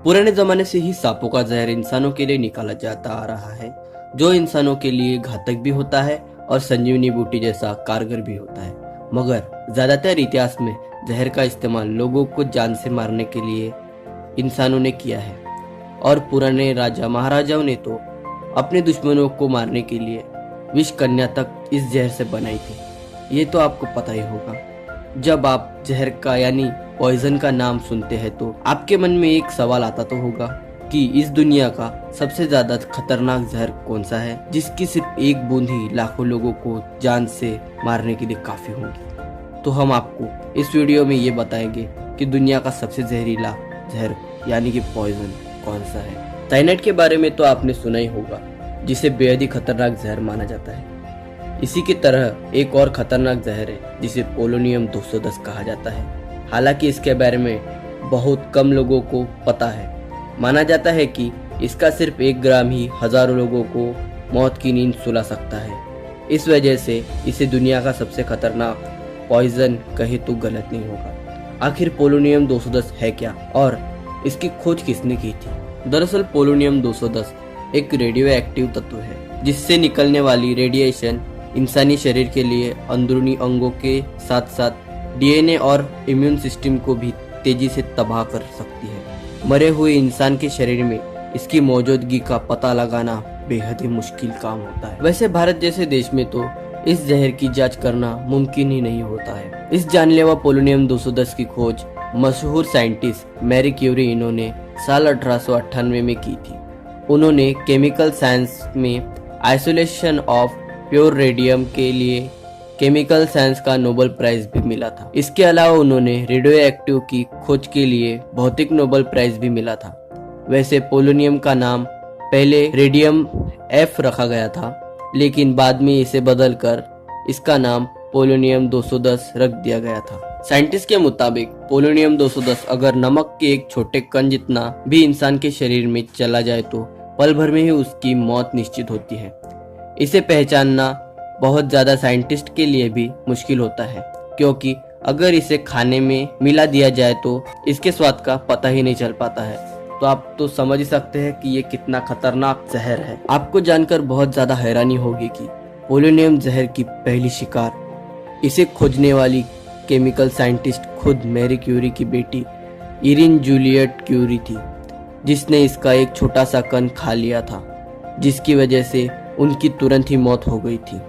पुराने जमाने से ही सांपों का जहर इंसानों के लिए निकाला जाता आ रहा है, जो इंसानों के लिए घातक भी होता है और संजीवनी बूटी जैसा कारगर भी होता है। मगर ज्यादातर इतिहास में जहर का इस्तेमाल लोगों को जान से मारने के लिए इंसानों ने किया है और पुराने राजा महाराजाओं ने तो अपने दुश्मनों को मारने के लिए विष कन्या तक इस जहर से बनाई थी। ये तो आपको पता ही होगा। जब आप जहर का यानी पॉइजन का नाम सुनते हैं तो आपके मन में एक सवाल आता तो होगा कि इस दुनिया का सबसे ज्यादा खतरनाक जहर कौन सा है, जिसकी सिर्फ एक बूंद ही लाखों लोगों को जान से मारने के लिए काफी होगी। तो हम आपको इस वीडियो में ये बताएंगे कि दुनिया का सबसे जहरीला जहर यानी कि पॉइजन कौन सा है। साइनाइड के बारे में तो आपने सुना ही होगा, जिसे बेहद ही खतरनाक जहर माना जाता है। इसी की तरह एक और खतरनाक जहर है जिसे पोलोनियम 210 कहा जाता है। हालांकि इसके बारे में बहुत कम लोगों को पता है। माना जाता है कि इसका सिर्फ 1 ग्राम ही हजारों लोगों को मौत की नींद सुला सकता है। इस वजह से इसे दुनिया का सबसे खतरनाक पॉइजन कहे तो गलत नहीं होगा। आखिर पोलोनियम 210 है क्या और इसकी खोज किसने की थी? दरअसल पोलोनियम 210 एक रेडियो एक्टिव तत्व है, जिससे निकलने वाली रेडिएशन इंसानी शरीर के लिए अंदरूनी अंगों के साथ साथ डीएनए और इम्यून सिस्टम को भी तेजी से तबाह कर सकती है। मरे हुए इंसान के शरीर में इसकी मौजूदगी का पता लगाना बेहद ही मुश्किल काम होता है। वैसे भारत जैसे देश में तो इस जहर की जांच करना मुमकिन ही नहीं होता है। इस जानलेवा पोलोनियम 210 की खोज मशहूर साइंटिस्ट मैरी क्यूरी इन्होंने साल 1898 में की थी। उन्होंने केमिकल साइंस में आइसोलेशन ऑफ प्योर रेडियम के लिए केमिकल साइंस का नोबेल प्राइज भी मिला था। इसके अलावा उन्होंने रेडियो एक्टिव की खोज के लिए भौतिक नोबेल प्राइज भी मिला था। वैसे पोलोनियम का नाम पहले रेडियम एफ रखा गया था, लेकिन बाद में इसे बदलकर इसका नाम पोलोनियम 210 रख दिया गया था। साइंटिस्ट के मुताबिक पोलोनियम 210 अगर नमक के एक छोटे कण जितना भी इंसान के शरीर में चला जाए तो पल भर में ही उसकी मौत निश्चित होती है। इसे पहचानना बहुत ज्यादा साइंटिस्ट के लिए भी मुश्किल होता है, क्योंकि अगर इसे खाने में मिला दिया जाए तो इसके स्वाद का पता ही नहीं चल पाता है। तो आप तो समझ ही सकते हैं कि ये कितना खतरनाक जहर है। आपको जानकर बहुत ज्यादा हैरानी होगी कि पोलोनियम जहर की पहली शिकार इसे खोजने वाली केमिकल साइंटिस्ट खुद मैरी क्यूरी की बेटी इरिन जूलियट क्यूरी थी, जिसने इसका एक छोटा सा कण खा लिया था, जिसकी वजह से उनकी तुरंत ही मौत हो गई थी।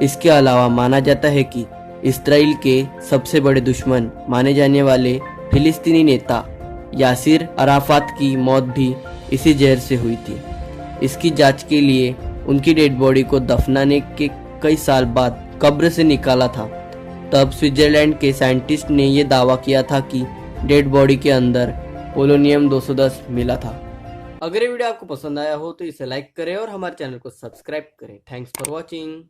इसके अलावा माना जाता है कि इस्राइल के सबसे बड़े दुश्मन माने जाने वाले फिलिस्तीनी नेता यासिर अराफात की मौत भी इसी जहर से हुई थी। इसकी जांच के लिए उनकी डेड बॉडी को दफनाने के कई साल बाद कब्र से निकाला था। तब स्विट्जरलैंड के साइंटिस्ट ने यह दावा किया था कि डेड बॉडी के अंदर पोलोनियम 210 मिला था। अगर ये वीडियो आपको पसंद आया हो तो इसे लाइक करें और हमारे चैनल को सब्सक्राइब करें। Thanks for watching.